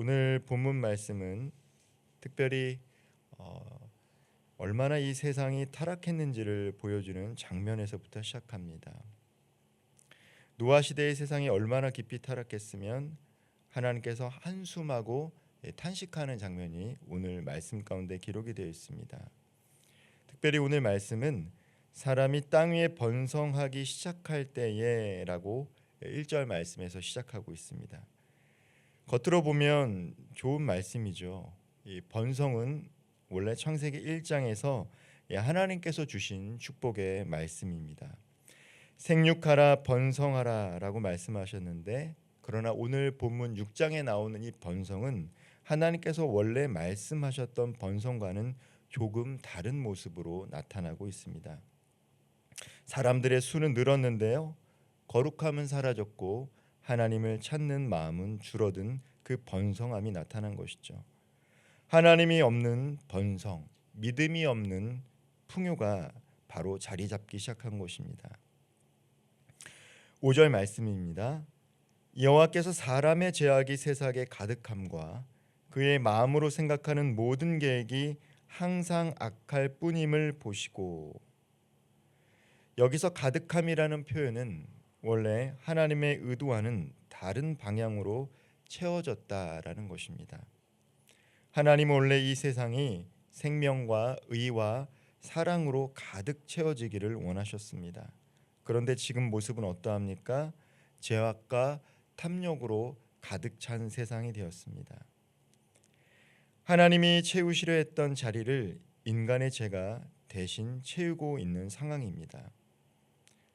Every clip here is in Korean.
오늘 본문 말씀은 특별히 얼마나 이 세상이 타락했는지를 보여주는 장면에서부터 시작합니다. 노아 시대의 세상이 얼마나 깊이 타락했으면 하나님께서 한숨하고 탄식하는 장면이 오늘 말씀 가운데 기록이 되어 있습니다. 특별히 오늘 말씀은 사람이 땅 위에 번성하기 시작할 때에라고 1절 말씀에서 시작하고 있습니다. 겉으로 보면 좋은 말씀이죠. 이 번성은 원래 창세기 1장에서 하나님께서 주신 축복의 말씀입니다. 생육하라 번성하라라고 말씀하셨는데, 그러나 오늘 본문 6장에 나오는 이 번성은 하나님께서 원래 말씀하셨던 번성과는 조금 다른 모습으로 나타나고 있습니다. 사람들의 수는 늘었는데요, 거룩함은 사라졌고 하나님을 찾는 마음은 줄어든 그 번성함이 나타난 것이죠. 하나님이 없는 번성, 믿음이 없는 풍요가 바로 자리 잡기 시작한 것입니다. 5절 말씀입니다. 여호와께서 사람의 죄악이 세상에 가득함과 그의 마음으로 생각하는 모든 계획이 항상 악할 뿐임을 보시고. 여기서 가득함이라는 표현은 원래 하나님의 의도와는 다른 방향으로 채워졌다라는 것입니다. 하나님은 원래 이 세상이 생명과 의와 사랑으로 가득 채워지기를 원하셨습니다. 그런데 지금 모습은 어떠합니까? 죄악과 탐욕으로 가득 찬 세상이 되었습니다. 하나님이 채우시려 했던 자리를 인간의 죄가 대신 채우고 있는 상황입니다.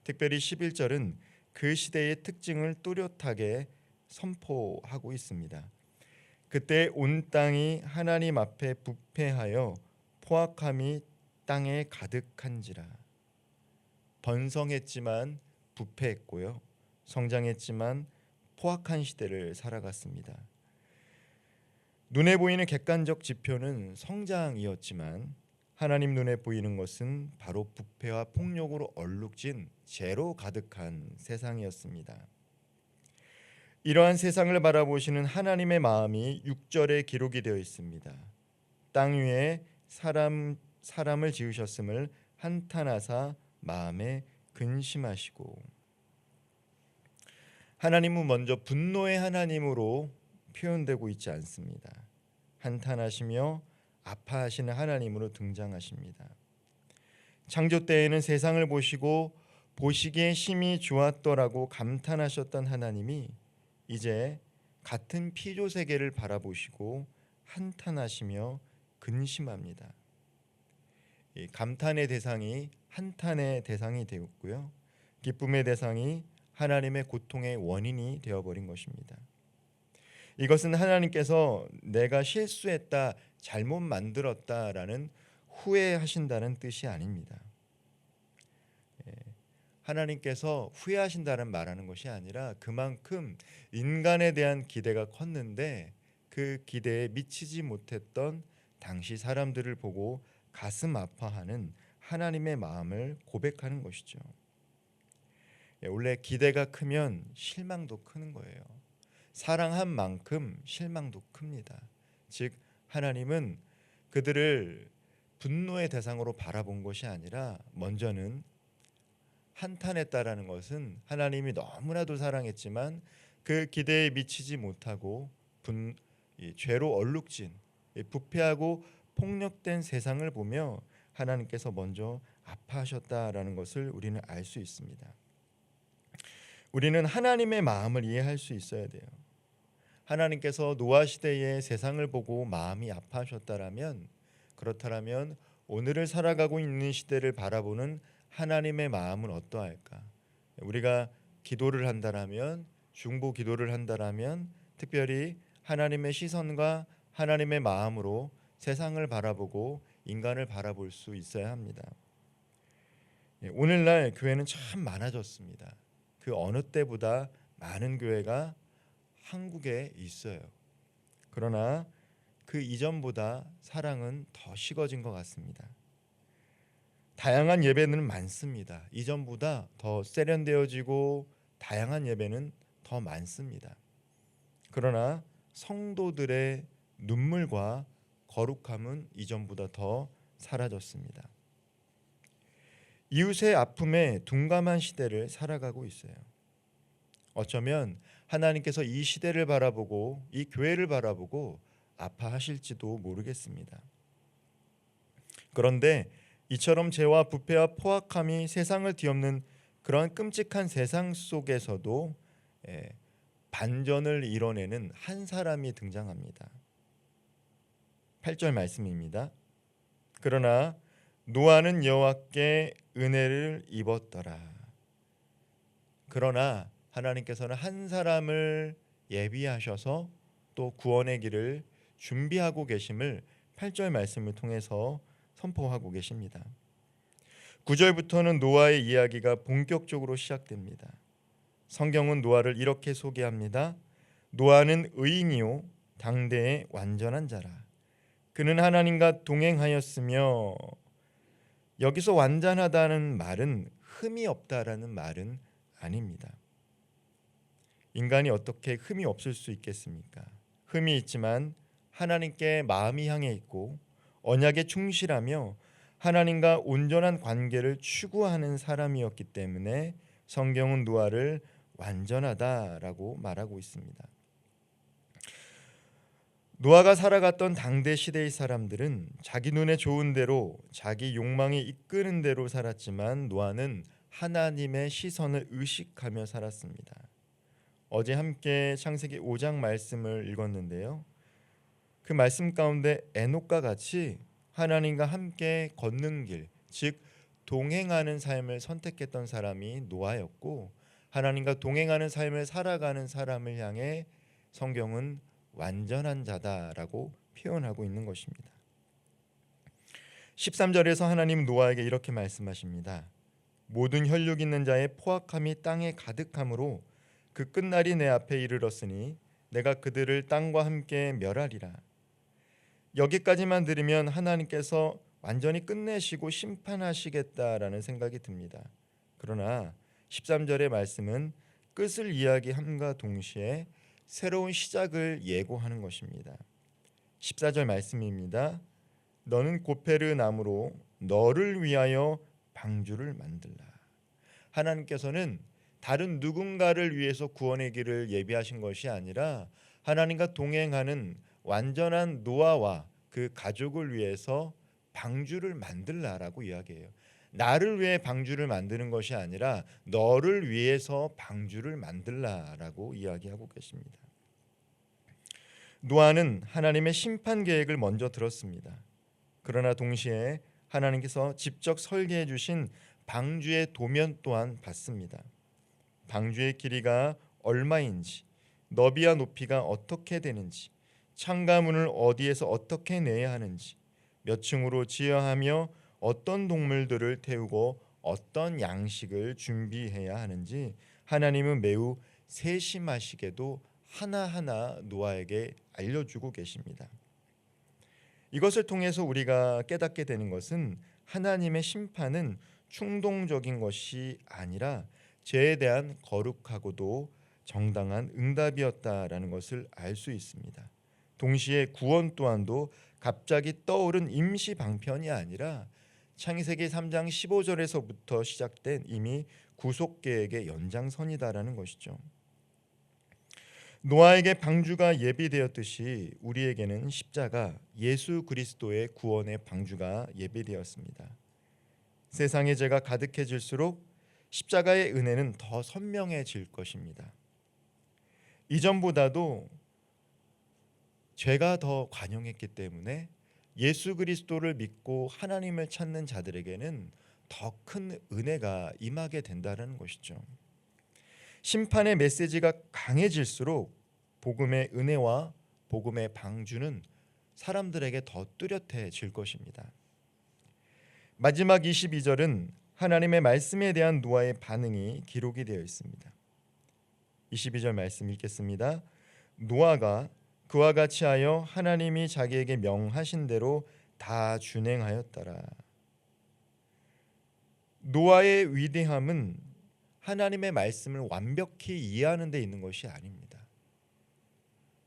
특별히 11절은 그 시대의 특징을 뚜렷하게 선포하고 있습니다. 그때 온 땅이 하나님 앞에 부패하여 포악함이 땅에 가득한지라. 번성했지만 부패했고요, 성장했지만 포악한 시대를 살아갔습니다. 눈에 보이는 객관적 지표는 성장이었지만 하나님 눈에 보이는 것은 바로 부패와 폭력으로 얼룩진 죄로 가득한 세상이었습니다. 이러한 세상을 바라보시는 하나님의 마음이 6절에 기록이 되어 있습니다. 땅 위에 사람을 지으셨음을 한탄하사 마음에 근심하시고. 하나님은 먼저 분노의 하나님으로 표현되고 있지 않습니다. 한탄하시며 아파하시는 하나님으로 등장하십니다. 창조 때에는 세상을 보시고 보시기에 심히 좋았더라고 감탄하셨던 하나님이 이제 같은 피조 세계를 바라보시고 한탄하시며 근심합니다. 이 감탄의 대상이 한탄의 대상이 되었고요, 기쁨의 대상이 하나님의 고통의 원인이 되어버린 것입니다. 이것은 하나님께서 내가 실수했다, 잘못 만들었다라는 후회하신다는 뜻이 아닙니다. 하나님께서 후회하신다는 말하는 것이 아니라 그만큼 인간에 대한 기대가 컸는데 그 기대에 미치지 못했던 당시 사람들을 보고 가슴 아파하는 하나님의 마음을 고백하는 것이죠. 원래 기대가 크면 실망도 크는 거예요. 사랑한 만큼 실망도 큽니다. 즉 하나님은 그들을 분노의 대상으로 바라본 것이 아니라 먼저는 한탄했다라는 것은 하나님이 너무나도 사랑했지만 그 기대에 미치지 못하고 죄로 얼룩진 부패하고 폭력된 세상을 보며 하나님께서 먼저 아파하셨다라는 것을 우리는 알 수 있습니다. 우리는 하나님의 마음을 이해할 수 있어야 돼요. 하나님께서 노아 시대의 세상을 보고 마음이 아파하셨다라면, 그렇다면 오늘을 살아가고 있는 시대를 바라보는 하나님의 마음은 어떠할까? 우리가 기도를 한다라면, 중보 기도를 한다라면 특별히 하나님의 시선과 하나님의 마음으로 세상을 바라보고 인간을 바라볼 수 있어야 합니다. 오늘날 교회는 참 많아졌습니다. 그 어느 때보다 많은 교회가 한국에 있어요. 그러나 그 이전보다 사랑은 더 식어진 것 같습니다. 다양한 예배는 많습니다. 이전보다 더 세련되어지고 다양한 예배는 더 많습니다. 그러나 성도들의 눈물과 거룩함은 이전보다 더 사라졌습니다. 이웃의 아픔에 둔감한 시대를 살아가고 있어요. 어쩌면 하나님께서 이 시대를 바라보고 이 교회를 바라보고 아파하실지도 모르겠습니다. 그런데 이처럼 죄와 부패와 포악함이 세상을 뒤엎는 그런 끔찍한 세상 속에서도 반전을 이뤄내는 한 사람이 등장합니다. 8절 말씀입니다. 그러나 노아는 여호와께 은혜를 입었더라. 그러나 하나님께서는 한 사람을 예비하셔서 또 구원의 길을 준비하고 계심을 8절 말씀을 통해서 선포하고 계십니다. 9절부터는 노아의 이야기가 본격적으로 시작됩니다. 성경은 노아를 이렇게 소개합니다. 노아는 의인이요 당대의 완전한 자라. 그는 하나님과 동행하였으며, 여기서 완전하다는 말은 흠이 없다라는 말은 아닙니다. 인간이 어떻게 흠이 없을 수 있겠습니까? 흠이 있지만 하나님께 마음이 향해 있고 언약에 충실하며 하나님과 온전한 관계를 추구하는 사람이었기 때문에 성경은 노아를 완전하다라고 말하고 있습니다. 노아가 살아갔던 당대 시대의 사람들은 자기 눈에 좋은 대로 자기 욕망이 이끄는 대로 살았지만 노아는 하나님의 시선을 의식하며 살았습니다. 어제 함께 창세기 5장 말씀을 읽었는데요. 그 말씀 가운데 에녹과 같이 하나님과 함께 걷는 길, 즉 동행하는 삶을 선택했던 사람이 노아였고, 하나님과 동행하는 삶을 살아가는 사람을 향해 성경은 완전한 자다라고 표현하고 있는 것입니다. 13절에서 하나님 노아에게 이렇게 말씀하십니다. 모든 혈육 있는 자의 포악함이 땅에 가득함으로 그 끝날이 내 앞에 이르렀으니 내가 그들을 땅과 함께 멸하리라. 여기까지만 들으면 하나님께서 완전히 끝내시고 심판하시겠다라는 생각이 듭니다. 그러나 13절의 말씀은 끝을 이야기함과 동시에 새로운 시작을 예고하는 것입니다. 14절 말씀입니다. 너는 고페르 나무로 너를 위하여 방주를 만들라. 하나님께서는 다른 누군가를 위해서 구원의 길을 예비하신 것이 아니라 하나님과 동행하는 완전한 노아와 그 가족을 위해서 방주를 만들라라고 이야기해요. 나를 위해 방주를 만드는 것이 아니라 너를 위해서 방주를 만들라라고 이야기하고 계십니다. 노아는 하나님의 심판 계획을 먼저 들었습니다. 그러나 동시에 하나님께서 직접 설계해 주신 방주의 도면 또한 봤습니다. 방주의 길이가 얼마인지, 너비와 높이가 어떻게 되는지, 창가문을 어디에서 어떻게 내야 하는지, 몇 층으로 지어야 하며 어떤 동물들을 태우고 어떤 양식을 준비해야 하는지 하나님은 매우 세심하시게도 하나하나 노아에게 알려주고 계십니다. 이것을 통해서 우리가 깨닫게 되는 것은 하나님의 심판은 충동적인 것이 아니라 죄에 대한 거룩하고도 정당한 응답이었다라는 것을 알 수 있습니다. 동시에 구원 또한도 갑자기 떠오른 임시 방편이 아니라 창세기 3장 15절에서부터 시작된 이미 구속 계획의 연장선이다라는 것이죠. 노아에게 방주가 예비되었듯이 우리에게는 십자가 예수 그리스도의 구원의 방주가 예비되었습니다. 세상의 죄가 가득해질수록 십자가의 은혜는 더 선명해질 것입니다. 이전보다도 죄가 더 관영했기 때문에 예수 그리스도를 믿고 하나님을 찾는 자들에게는 더 큰 은혜가 임하게 된다는 것이죠. 심판의 메시지가 강해질수록 복음의 은혜와 복음의 방주는 사람들에게 더 뚜렷해질 것입니다. 마지막 22절은 하나님의 말씀에 대한 노아의 반응이 기록이 되어 있습니다. 22절 말씀 읽겠습니다. 노아가 그와 같이 하여 하나님이 자기에게 명하신 대로 다 준행하였더라. 노아의 위대함은 하나님의 말씀을 완벽히 이해하는 데 있는 것이 아닙니다.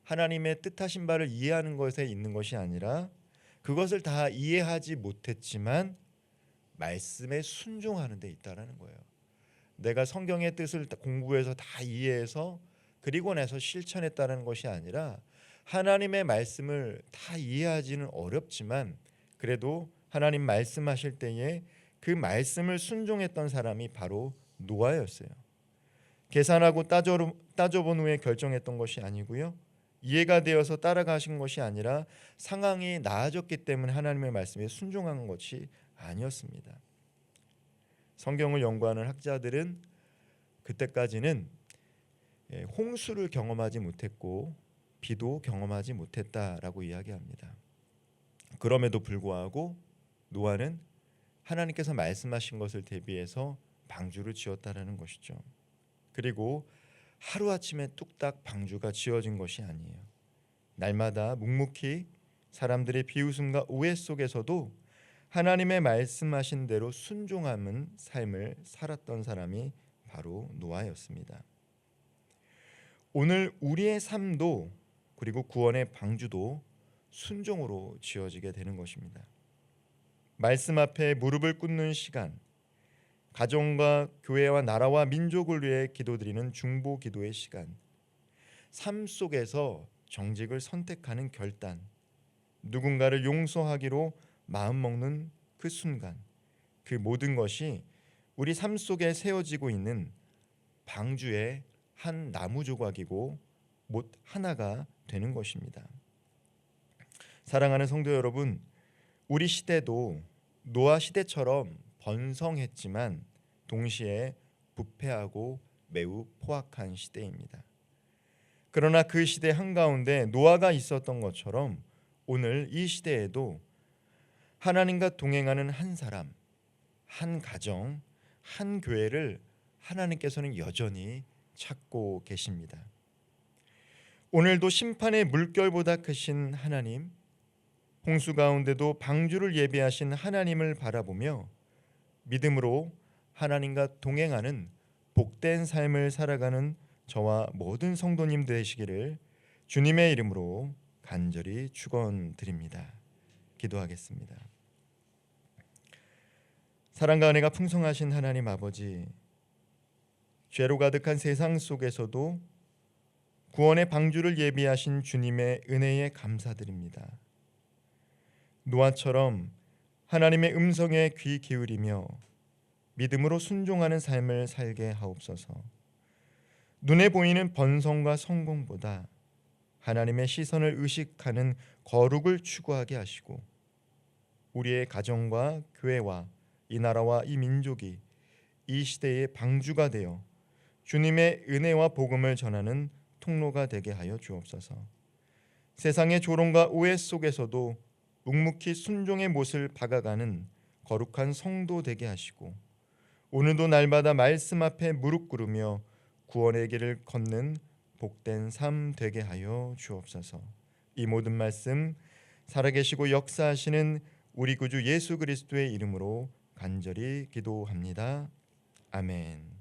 하나님의 뜻하신 바를 이해하는 것에 있는 것이 아니라 그것을 다 이해하지 못했지만 말씀에 순종하는 데 있다라는 거예요. 내가 성경의 뜻을 공부해서 다 이해해서 그리고 나서 실천했다는 것이 아니라 하나님의 말씀을 다 이해하지는 어렵지만 그래도 하나님 말씀하실 때에 그 말씀을 순종했던 사람이 바로 노아였어요. 계산하고 따져본 후에 결정했던 것이 아니고요. 이해가 되어서 따라가신 것이 아니라 상황이 나아졌기 때문에 하나님의 말씀에 순종한 것이 아니었습니다. 성경을 연구하는 학자들은 그때까지는 홍수를 경험하지 못했고 비도 경험하지 못했다라고 이야기합니다. 그럼에도 불구하고 노아는 하나님께서 말씀하신 것을 대비해서 방주를 지었다라는 것이죠. 그리고 하루아침에 뚝딱 방주가 지어진 것이 아니에요. 날마다 묵묵히 사람들의 비웃음과 오해 속에서도 하나님의 말씀하신 대로 순종하는 삶을 살았던 사람이 바로 노아였습니다. 오늘 우리의 삶도 그리고 구원의 방주도 순종으로 지어지게 되는 것입니다. 말씀 앞에 무릎을 꿇는 시간, 가정과 교회와 나라와 민족을 위해 기도드리는 중보 기도의 시간, 삶 속에서 정직을 선택하는 결단, 누군가를 용서하기로 마음먹는 그 순간, 그 모든 것이 우리 삶 속에 세워지고 있는 방주의 한 나무 조각이고 못 하나가 되는 것입니다. 사랑하는 성도 여러분, 우리 시대도 노아 시대처럼 번성했지만 동시에 부패하고 매우 포악한 시대입니다. 그러나 그 시대 한가운데 노아가 있었던 것처럼 오늘 이 시대에도 하나님과 동행하는 한 사람, 한 가정, 한 교회를 하나님께서는 여전히 찾고 계십니다. 오늘도 심판의 물결보다 크신 하나님, 홍수 가운데도 방주를 예비하신 하나님을 바라보며 믿음으로 하나님과 동행하는 복된 삶을 살아가는 저와 모든 성도님 되시기를 주님의 이름으로 간절히 축원드립니다. 기도하겠습니다. 사랑과 은혜가 풍성하신 하나님 아버지, 죄로 가득한 세상 속에서도 구원의 방주를 예비하신 주님의 은혜에 감사드립니다. 노아처럼 하나님의 음성에 귀 기울이며 믿음으로 순종하는 삶을 살게 하옵소서. 눈에 보이는 번성과 성공보다 하나님의 시선을 의식하는 거룩을 추구하게 하시고 우리의 가정과 교회와 이 나라와 이 민족이 이 시대의 방주가 되어 주님의 은혜와 복음을 전하는 통로가 되게 하여 주옵소서. 세상의 조롱과 오해 속에서도 묵묵히 순종의 못을 박아가는 거룩한 성도 되게 하시고 오늘도 날마다 말씀 앞에 무릎 꿇으며 구원의 길을 걷는 복된 삶 되게 하여 주옵소서. 이 모든 말씀 살아계시고 역사하시는 우리 구주 예수 그리스도의 이름으로 간절히 기도합니다. 아멘.